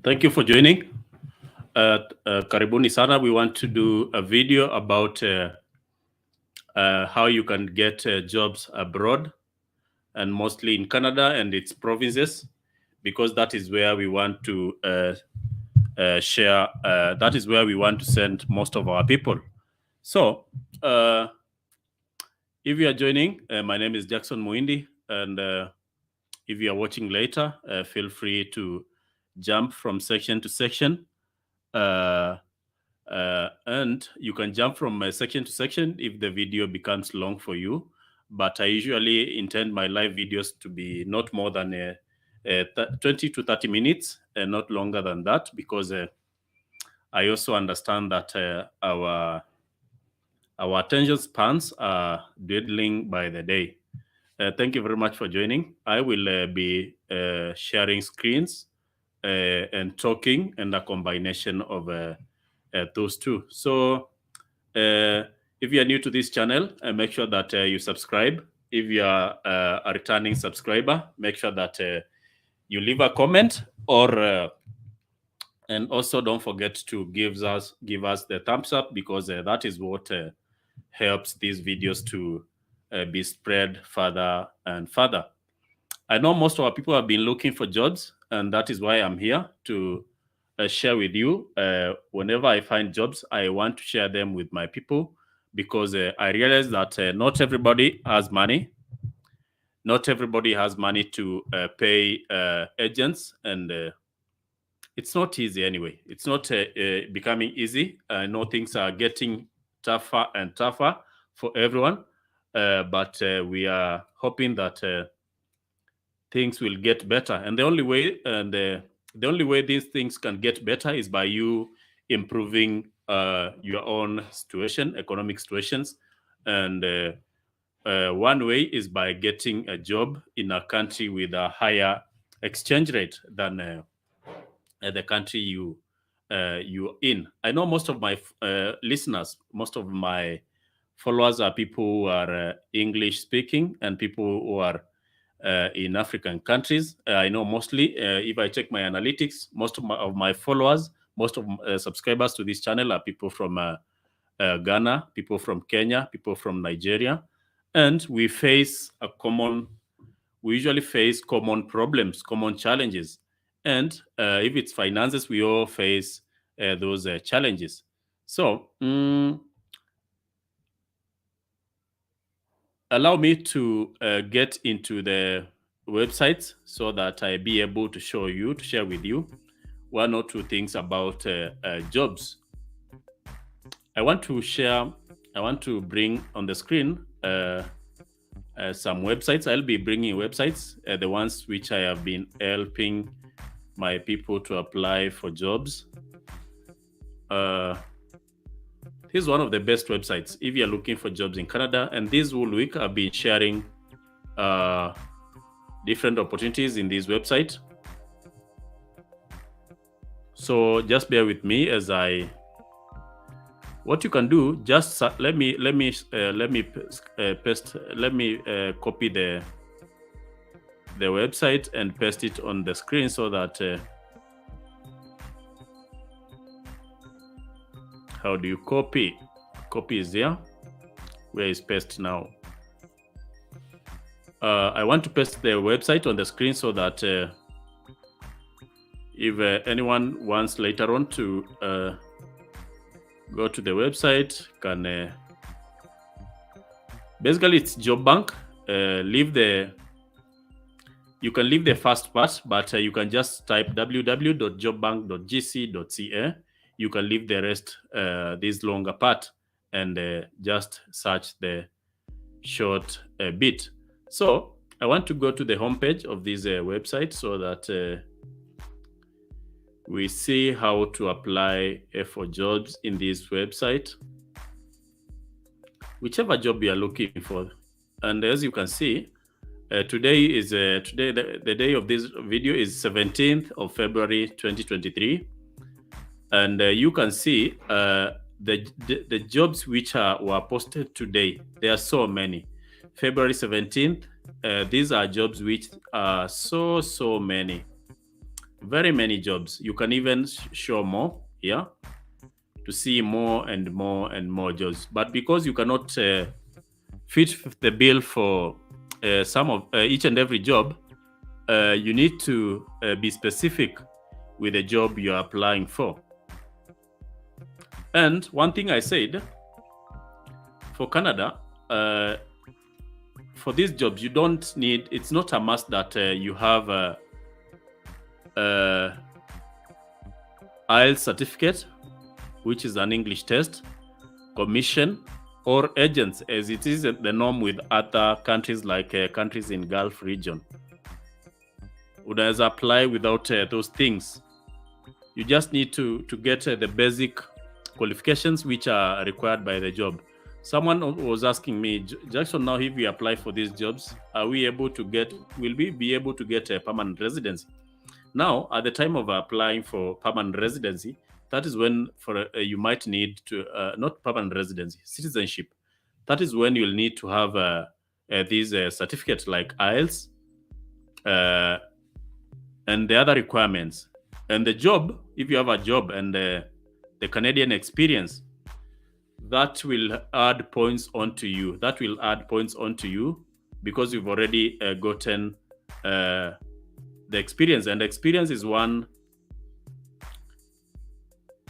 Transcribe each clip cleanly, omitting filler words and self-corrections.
Thank you for joining. Karibuni sana. We want to do a video about how you can get jobs abroad, and mostly in Canada and its provinces, because that is where we want to share. That is where we want to send most of our people. So, if you are joining, my name is Jackson Muindi, and if you are watching later, feel free to jump from section to section. And you can jump from section to section if the video becomes long for you. But I usually intend my live videos to be not more than 20 to 30 minutes, not longer than that, because I also understand that our attention spans are dwindling by the day. Thank you very much for joining. I will be sharing screens and talking, and a combination of those two. So if you are new to this channel, make sure that you subscribe. If you are a returning subscriber, make sure that you leave a comment, or and also don't forget to give us the thumbs up, because that is what helps these videos to be spread further and further. I know most of our people have been looking for jobs, and that is why I'm here to share with you. Whenever I find jobs, I want to share them with my people, because I realize that not everybody has money. Not everybody has money to pay agents, and it's not easy anyway. It's not becoming easy. I know things are getting tougher and tougher for everyone, but we are hoping that things will get better. And the only way these things can get better is by you improving your own situation, economic situations. And one way is by getting a job in a country with a higher exchange rate than the country you in. I know most of my listeners, most of my followers are people who are English speaking, and people who are in African countries. I know mostly, if I check my analytics, most of my followers, most of subscribers to this channel are people from Ghana, people from Kenya, people from Nigeria, and we usually face common problems, common challenges, and if it's finances, we all face those challenges. So allow me to get into the websites so that I be able to share with you one or two things about jobs. I want to bring on the screen some websites. I'll be bringing websites, the ones which I have been helping my people to apply for jobs. Here's one of the best websites if you're looking for jobs in Canada. And this whole week, I've been sharing different opportunities in this website. So just bear with me as what you can do. Just let me copy the website and paste it on the screen so that how do you copy? Copy is there. Where is paste now? I want to paste the website on the screen so that if anyone wants later on to go to the website, can basically it's Job Bank. You can leave the first part, but you can just type www.jobbank.gc.ca. You can leave the rest, this longer part, and just search the short bit. So I want to go to the homepage of this website so that we see how to apply for jobs in this website, whichever job you are looking for. And as you can see, today the day of this video is 17th of February 2023, and you can see the jobs which were posted today. There are so many. February 17th, these are jobs which are so many. Very many jobs. You can even show more here to see more and more and more jobs. But because you cannot fit the bill for some of each and every job, you need to be specific with the job you're applying for. And one thing I said, for Canada, for these jobs, you don't need, it's not a must that you have a IELTS certificate, which is an English test, commission, or agents, as it is the norm with other countries like countries in Gulf region. Unaweza apply without those things. You just need to get the basic qualifications which are required by the job. Someone was asking me, Jackson, now if we apply for these jobs, will we be able to get a permanent residency? Now, at the time of applying for permanent residency, that is when you might need to, not permanent residency, citizenship. That is when you'll need to have these certificates like IELTS and the other requirements. And the job, if you have a job and the Canadian experience, that will add points onto you. That will add points onto you because you've already gotten the experience. And experience is one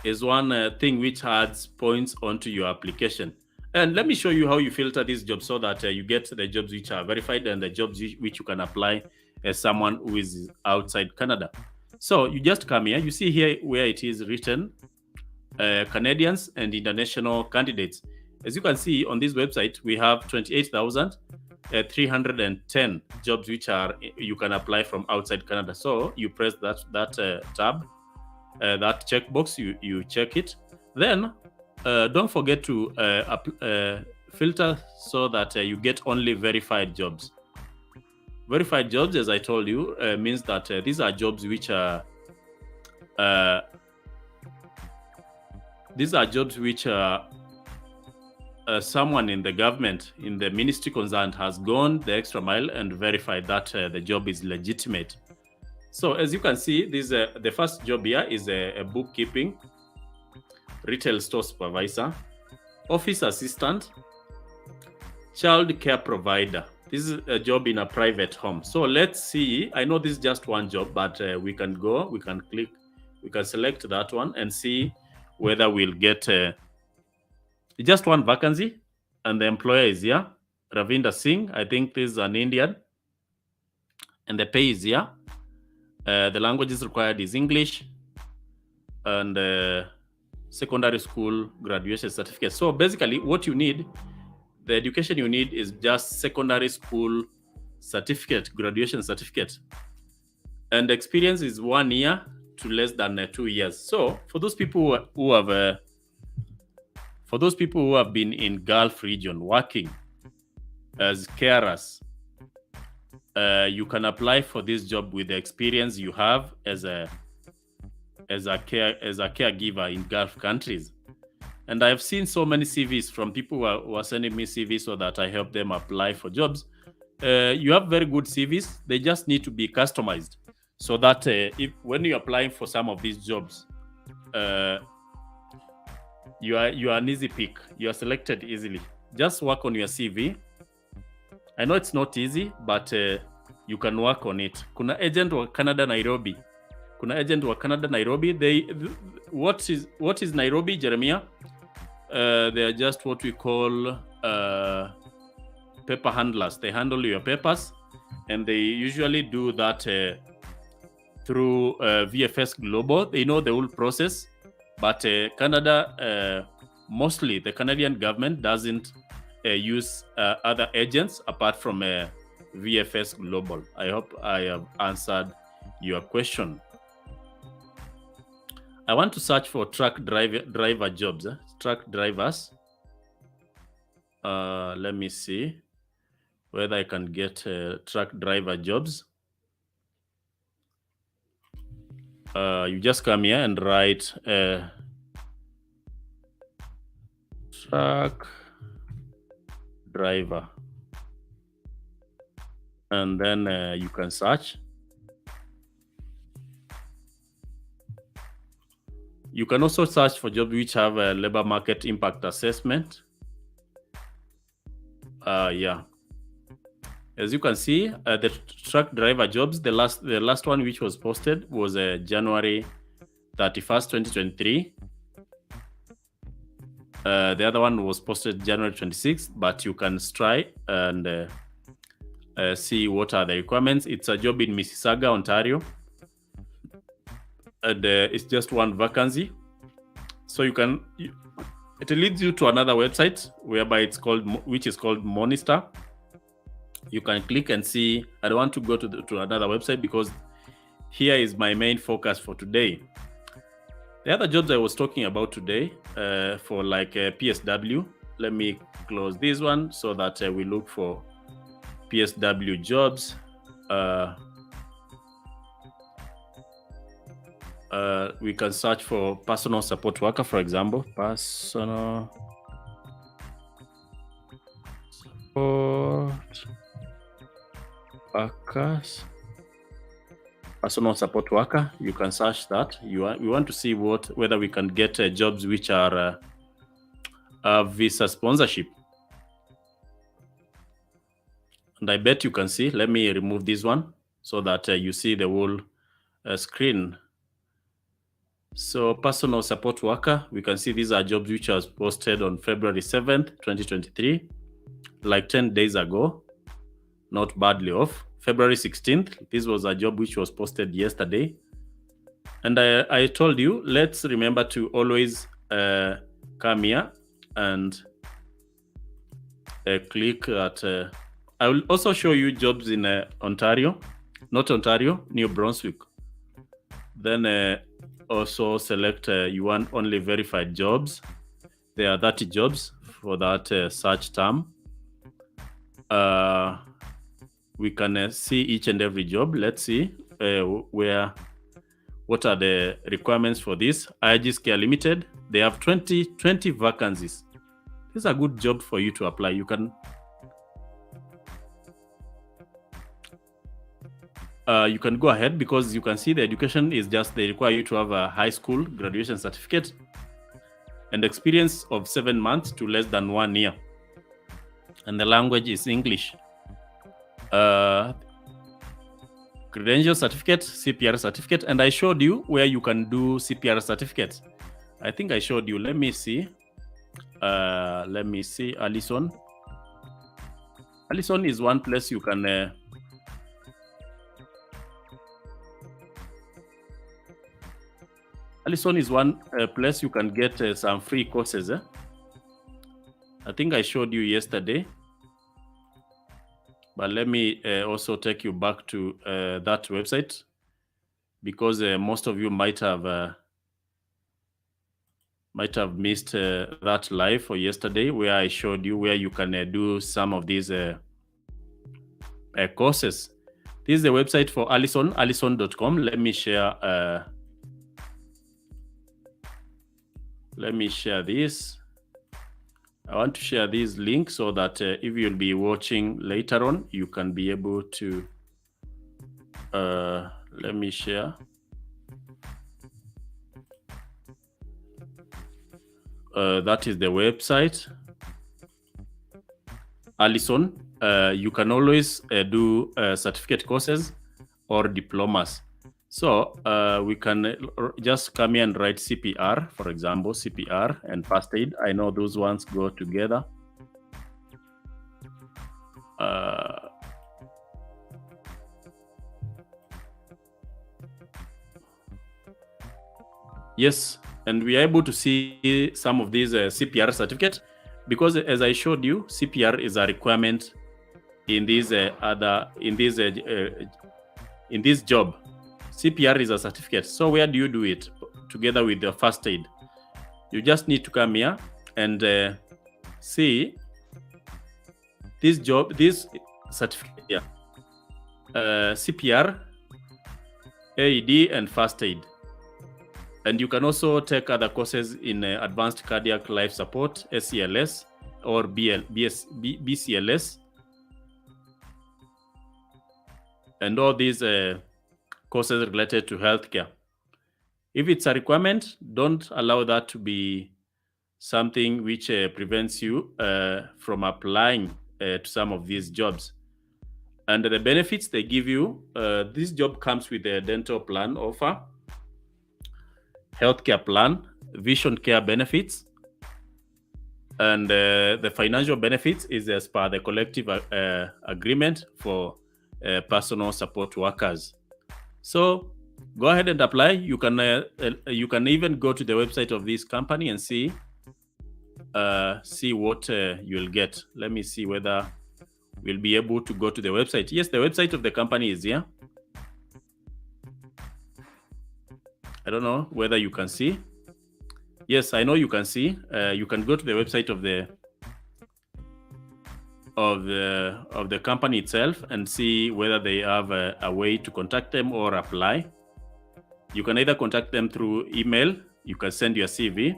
thing which adds points onto your application. And let me show you how you filter these jobs so that you get the jobs which are verified and the jobs which you can apply as someone who is outside Canada. So you just come here. You see here where it is written Canadians and international candidates. As you can see on this website, we have 28,310 jobs which are you can apply from outside Canada. So you press that tab, that checkbox, you check it. Then don't forget to filter so that you get only verified jobs. Verified jobs, as I told you, means that these are jobs which are someone in the government, in the ministry concerned, has gone the extra mile and verified that the job is legitimate. So as you can see, this the first job here is a bookkeeping, retail store supervisor, office assistant, child care provider. This is a job in a private home. So let's see. I know this is just one job, but we can click, we can select that one and see whether we'll get just one vacancy. And the employer is here, Ravinder Singh. I think this is an Indian. And the pay is here. The languages required is English and secondary school graduation certificate. So basically what you need, the education you need is just secondary school certificate, graduation certificate. And experience is 1 year to less than 2 years. So for those people who have been in Gulf region working as carers, you can apply for this job with the experience you have as a caregiver in Gulf countries. And I've seen so many CVs from people who are sending me CVs so that I help them apply for jobs. You have very good CVs. They just need to be customized so that when you're applying for some of these jobs, you are an easy pick. You are selected easily. Just work on your CV. I know it's not easy, but you can work on it. Kuna agent wa Canada Nairobi. What is Nairobi, Jeremiah? They are just what we call paper handlers. They handle your papers, and they usually do that through VFS Global. They know the whole process, but Canada, mostly the Canadian government doesn't use other agents apart from VFS Global. I hope I have answered your question. I want to search for truck driver jobs. Truck drivers. Let me see whether I can get truck driver jobs. You just come here and write truck driver, and then you can search. You can also search for jobs which have a labor market impact assessment. Yeah. As you can see, the truck driver jobs, the last one which was posted was January 31st, 2023. The other one was posted January 26th, but you can try and see what are the requirements. It's a job in Mississauga, Ontario, and it's just one vacancy. So it leads you to another website whereby which is called Monister. You can click and see. I don't want to go to another website because here is my main focus for today. The other jobs I was talking about today for like PSW, let me close this one so that we look for PSW jobs. We can search for personal support worker, for example. Personal support workers. Personal support worker. You can search that. We want to see whether we can get jobs which are visa sponsorship. And I bet you can see. Let me remove this one so that you see the whole screen. So personal support worker, we can see these are jobs which was posted on February 7th, 2023, like 10 days ago, not badly off. February 16th, this was a job which was posted yesterday. And I told you, let's remember to always come here and click at, I will also show you jobs in Ontario, not Ontario, New Brunswick. Then also select you want only verified jobs. There are 30 jobs for that search term. We can see each and every job. Let's see what are the requirements for this. IG's Care Limited, they have 20 vacancies. This is a good job for you to apply. You can go ahead because you can see the education is just, they require you to have a high school graduation certificate and experience of 7 months to less than 1 year. And the language is English. Credential certificate, CPR certificate, and I showed you where you can do CPR certificates. I think I showed you. Let me see. Allison. Allison is one place you can Allison is one place you can get some free courses. I think I showed you yesterday. But let me also take you back to that website because most of you might have missed that live or yesterday where I showed you where you can do some of these courses. This is the website for Allison, allison.com. Let me share. Let me share this. I want to share this link so that if you'll be watching later on, you can be able to, let me share. That is the website, Allison. You can always do certificate courses or diplomas. So we can just come here and write CPR, for example, CPR and first aid. I know those ones go together. Yes, and we are able to see some of these CPR certificates because, as I showed you, CPR is a requirement in this in this job. CPR is a certificate. So where do you do it? Together with the first aid. You just need to come here and see this job, this certificate here. CPR, AED, and first aid. And you can also take other courses in advanced cardiac life support, SCLS, or BCLS. And all these courses related to healthcare. If it's a requirement, don't allow that to be something which prevents you from applying to some of these jobs. And the benefits they give you, this job comes with a dental plan offer, healthcare plan, vision care benefits, and the financial benefits is as per the collective agreement for personal support workers. So go ahead and apply. You can even go to the website of this company and see what you'll get. Let me see whether we'll be able to go to the website. Yes, the website of the company is here. I don't know whether you can see. Yes, I know you can see. You can go to the website of the company itself and see whether they have a way to contact them or apply. You can either contact them through email, you can send your CV,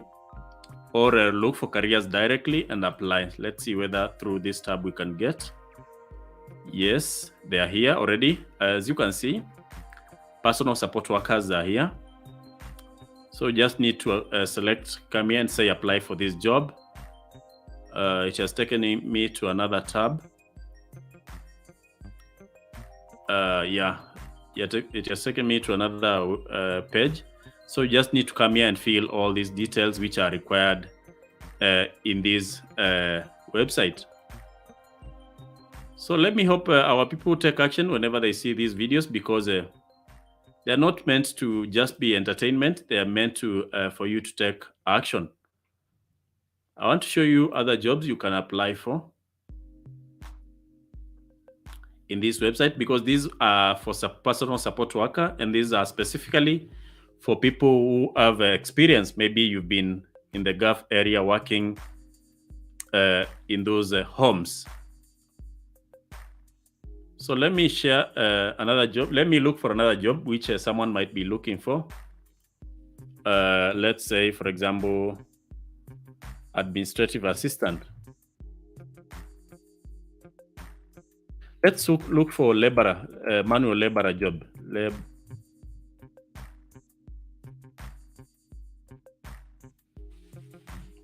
or look for careers directly and apply. Let's see whether through this tab we can get. Yes, they are here already. As you can see, personal support workers are here. So just need to select, come here and say apply for this job. It has taken me to another tab. It has taken me to another page. So you just need to come here and fill all these details which are required in this website. So let me hope our people take action whenever they see these videos, because they're not meant to just be entertainment. They are meant to for you to take action. I want to show you other jobs you can apply for in this website, because these are for personal support worker, and these are specifically for people who have experience. Maybe you've been in the Gulf area working in those homes. So let me share another job. Let me look for another job which someone might be looking for. Let's say, for example, administrative assistant. Let's look for laborer, manual laborer job.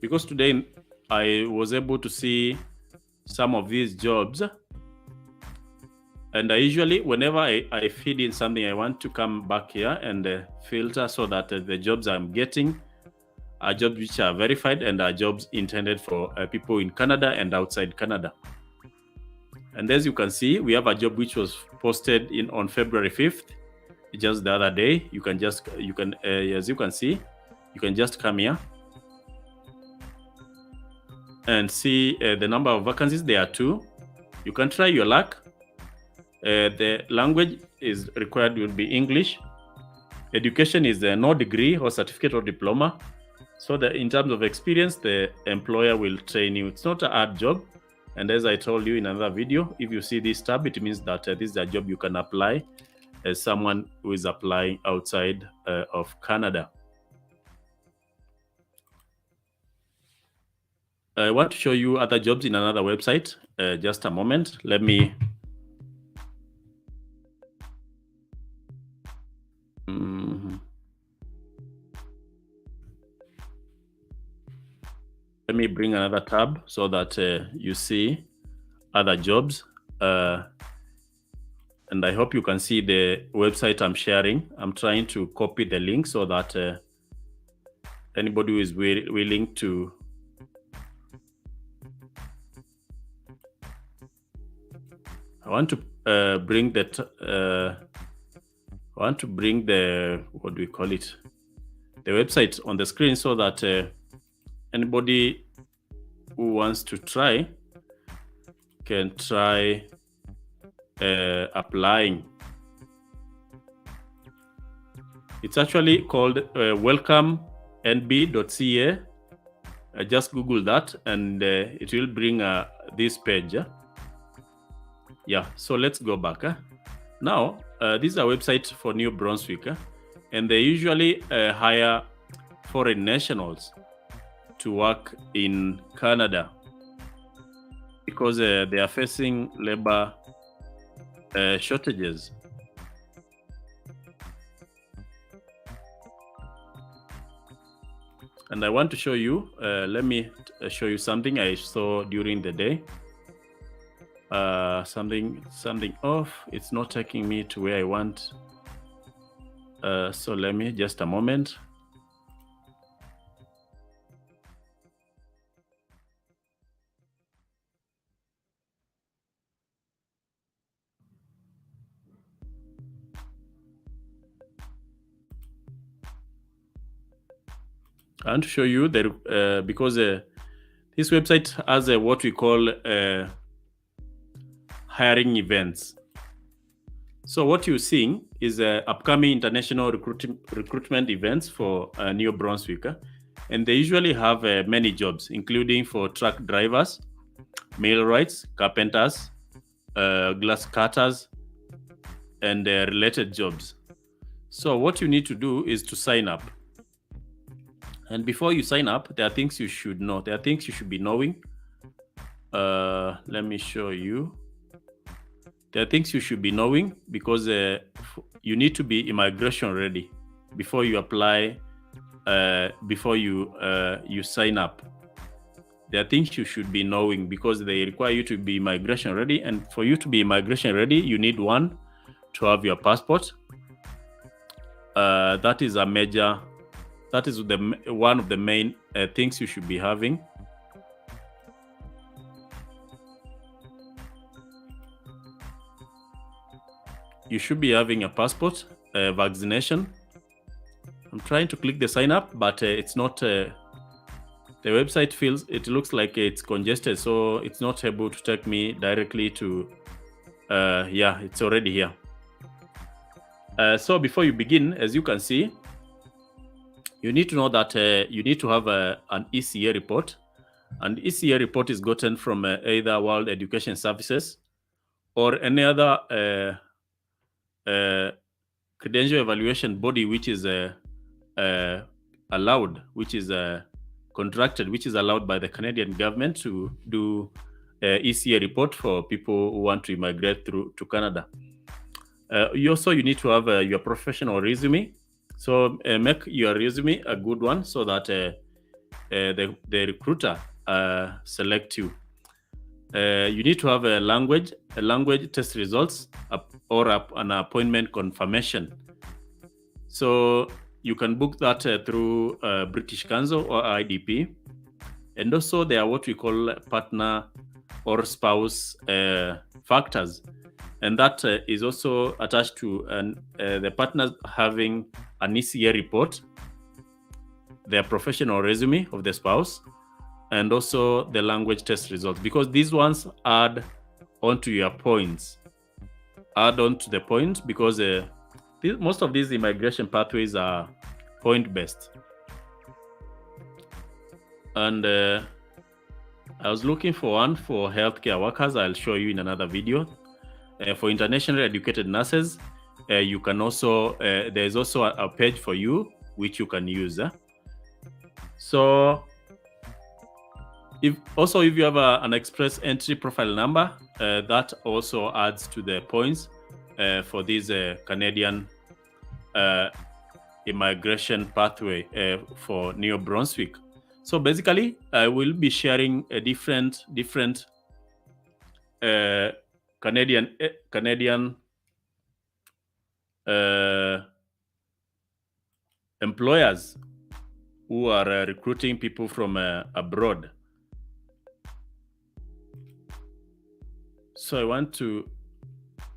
Because today I was able to see some of these jobs, and I usually, whenever I feed in something, I want to come back here and filter so that the jobs I'm getting are jobs which are verified and are jobs intended for people in Canada and outside Canada. And as you can see, we have a job which was posted on February 5th, just the other day. You can as you can see, you can just come here and see the number of vacancies. There are 2. You can try your luck. The language is required will be English. Education is no degree or certificate or diploma. So that in terms of experience, the employer will train you. It's not a hard job. And as I told you in another video, if you see this tab, it means that this is a job you can apply as someone who is applying outside of Canada. I want to show you other jobs in another website. Just a moment. Let me bring another tab so that you see other jobs. And I hope you can see the website I'm sharing. I'm trying to copy the link so that anybody who is willing to I want to bring the what do we call it, the website on the screen, so that anybody who wants to try can try applying. It's actually called welcomenb.ca. Just Google that and it will bring this page. Yeah, so let's go back. Now, this is a website for New Brunswick, and they usually hire foreign nationals to work in Canada because they are facing labor shortages. And I want to show you, let me show you something I saw during the day. Something off. It's not taking me to where I want. So let me just a moment. I want to show you that because this website has what we call hiring events. So what you're seeing is upcoming international recruitment events for New Brunswick. And they usually have many jobs, including for truck drivers, millwrights, carpenters, glass cutters, and related jobs. So what you need to do is to sign up. And before you sign up, there are things you should know. There are things you should be knowing. Let me show you. There are things you should be knowing because you need to be immigration ready before you apply, before you sign up. There are things you should be knowing because they require you to be immigration ready. And for you to be immigration ready, you need one, to have your passport. That is one of the main things you should be having. You should be having a passport, vaccination. I'm trying to click the sign up, but it's not. The website it looks like it's congested, so it's not able to take me directly to. Yeah, it's already here. So before you begin, as you can see, you need to know that you need to have an ECA report. An ECA report is gotten from either World Education Services or any other credential evaluation body which is allowed, which is contracted, which is allowed by the Canadian government to do ECA report for people who want to immigrate to Canada. You need to have your professional resume. So make your resume a good one so that the recruiter select you. You need to have a language test results or an appointment confirmation. So you can book that through British Council or IDP. And also there are what we call partner or spouse factors. And that is also attached to the partners having an ECA report, their professional resume of the spouse, and also the language test results, because these ones add onto your points. Add on to the points because most of these immigration pathways are point-based. And I was looking for one for healthcare workers. I'll show you in another video. For internationally educated nurses, you can also, there's also a page for you which you can use. So if you have an express entry profile number, that also adds to the points for this Canadian immigration pathway for New Brunswick. So basically, I will be sharing a different Canadian employers who are recruiting people from abroad. So I want to.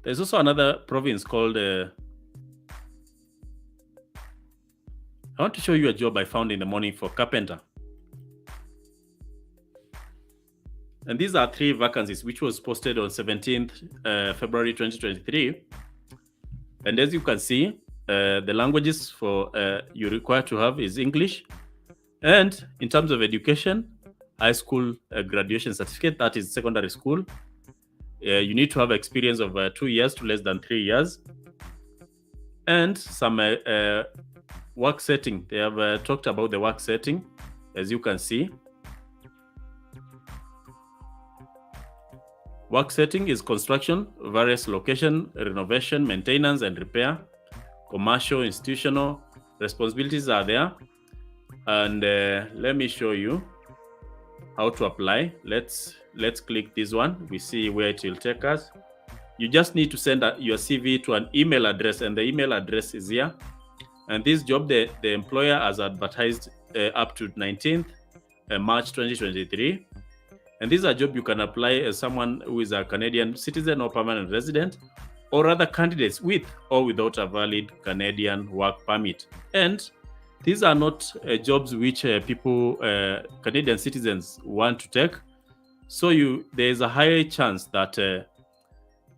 There's also another province called. I want to show you a job I found in the morning for carpenter. And these are 3 vacancies, which was posted on 17th February 2023. And as you can see, the languages for you require to have is English. And in terms of education, high school graduation certificate, that is secondary school. You need to have experience of 2 years to less than 3 years. And some work setting. They have talked about the work setting, as you can see. Work setting is construction, various location, renovation, maintenance, and repair. Commercial, institutional responsibilities are there. And let me show you how to apply. Let's click this one. We see where it will take us. You just need to send your CV to an email address, and the email address is here. And this job, the employer has advertised up to 19th March 2023. And this is a job you can apply as someone who is a Canadian citizen or permanent resident, or other candidates with or without a valid Canadian work permit. And these are not jobs which people, Canadian citizens, want to take. So there is a higher chance that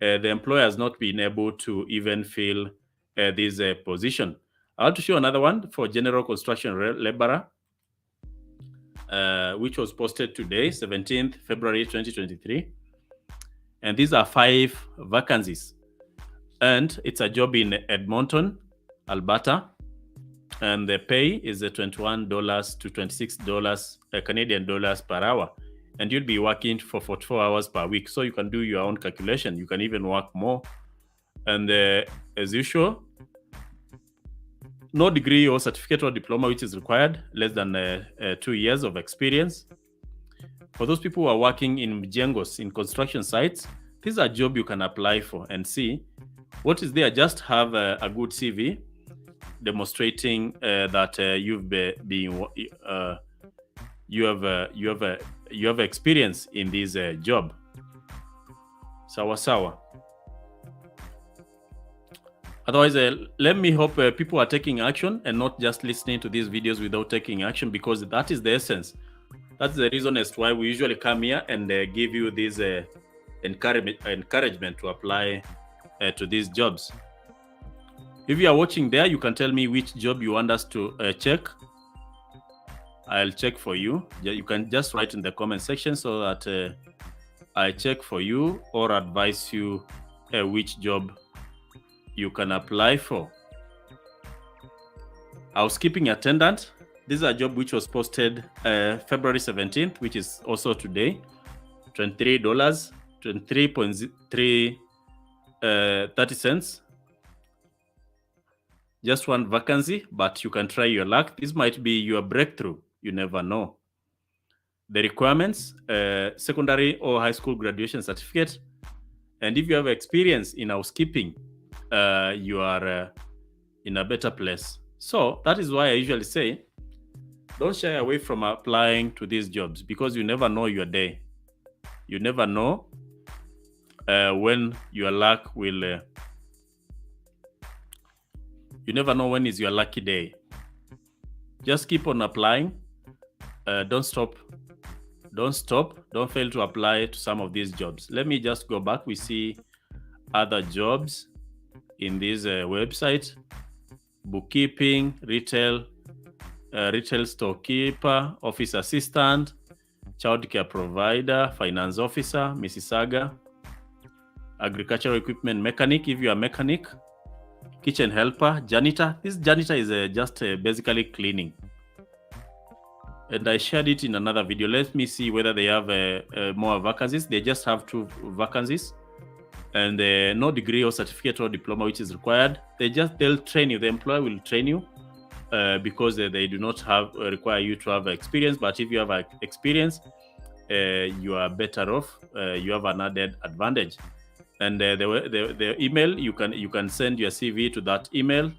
the employer has not been able to even fill this position. I want to show another one for general construction laborer, which was posted today, 17th February 2023. And these are 5 vacancies. And it's a job in Edmonton, Alberta. And the pay is $21 to $26 Canadian dollars per hour. And you'll be working for 44 hours per week. So you can do your own calculation. You can even work more. And as usual, no degree or certificate or diploma which is required, less than 2 years of experience. For those people who are working in mjengos, in construction sites, this is a job you can apply for and see what is there. Just have a good CV demonstrating that you have experience in this job. Sawa. Otherwise, let me hope people are taking action and not just listening to these videos without taking action, because that is the essence. That's the reason as to why we usually come here and give you this encouragement to apply to these jobs. If you are watching there, you can tell me which job you want us to check. I'll check for you. You can just write in the comment section so that I check for you or advise you which job you can apply for. Housekeeping attendant. This is a job which was posted February 17th, which is also today. $23, 23.30 cents. Just one vacancy, but you can try your luck. This might be your breakthrough. You never know. The requirements, secondary or high school graduation certificate. And if you have experience in housekeeping, you are in a better place. So that is why I usually say, don't shy away from applying to these jobs, because you never know your day. You never know when your luck will... you never know when is your lucky day. Just keep on applying. Don't stop. Don't fail to apply to some of these jobs. Let me just go back. We see other jobs in this website. Bookkeeping, retail storekeeper, office assistant, childcare provider, finance officer, Mississauga, agricultural equipment mechanic, if you are a mechanic, kitchen helper, janitor. This janitor is just basically cleaning. And I shared it in another video. Let me see whether they have more vacancies. They just have 2 vacancies. And no degree or certificate or diploma which is required. They'll train you. The employer will train you because they do not require you to have experience. But if you have experience, you are better off. You have an added advantage. And the email, you can send your CV to that email.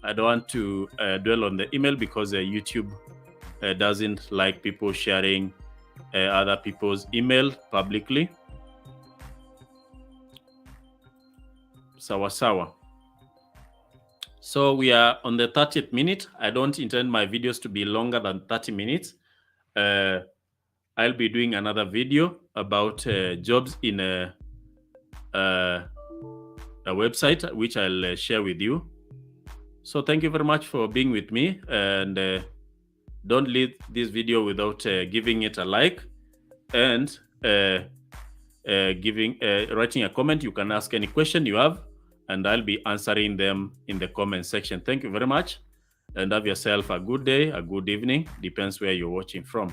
I don't want to dwell on the email because YouTube doesn't like people sharing other people's email publicly. Sawa. So we are on the 30th minute. I don't intend my videos to be longer than 30 minutes. I'll be doing another video about jobs in a website, which I'll share with you. So thank you very much for being with me, and don't leave this video without giving it a like and writing a comment. You can ask any question you have, and I'll be answering them in the comment section. Thank you very much, and have yourself a good day, a good evening, depends where you're watching from.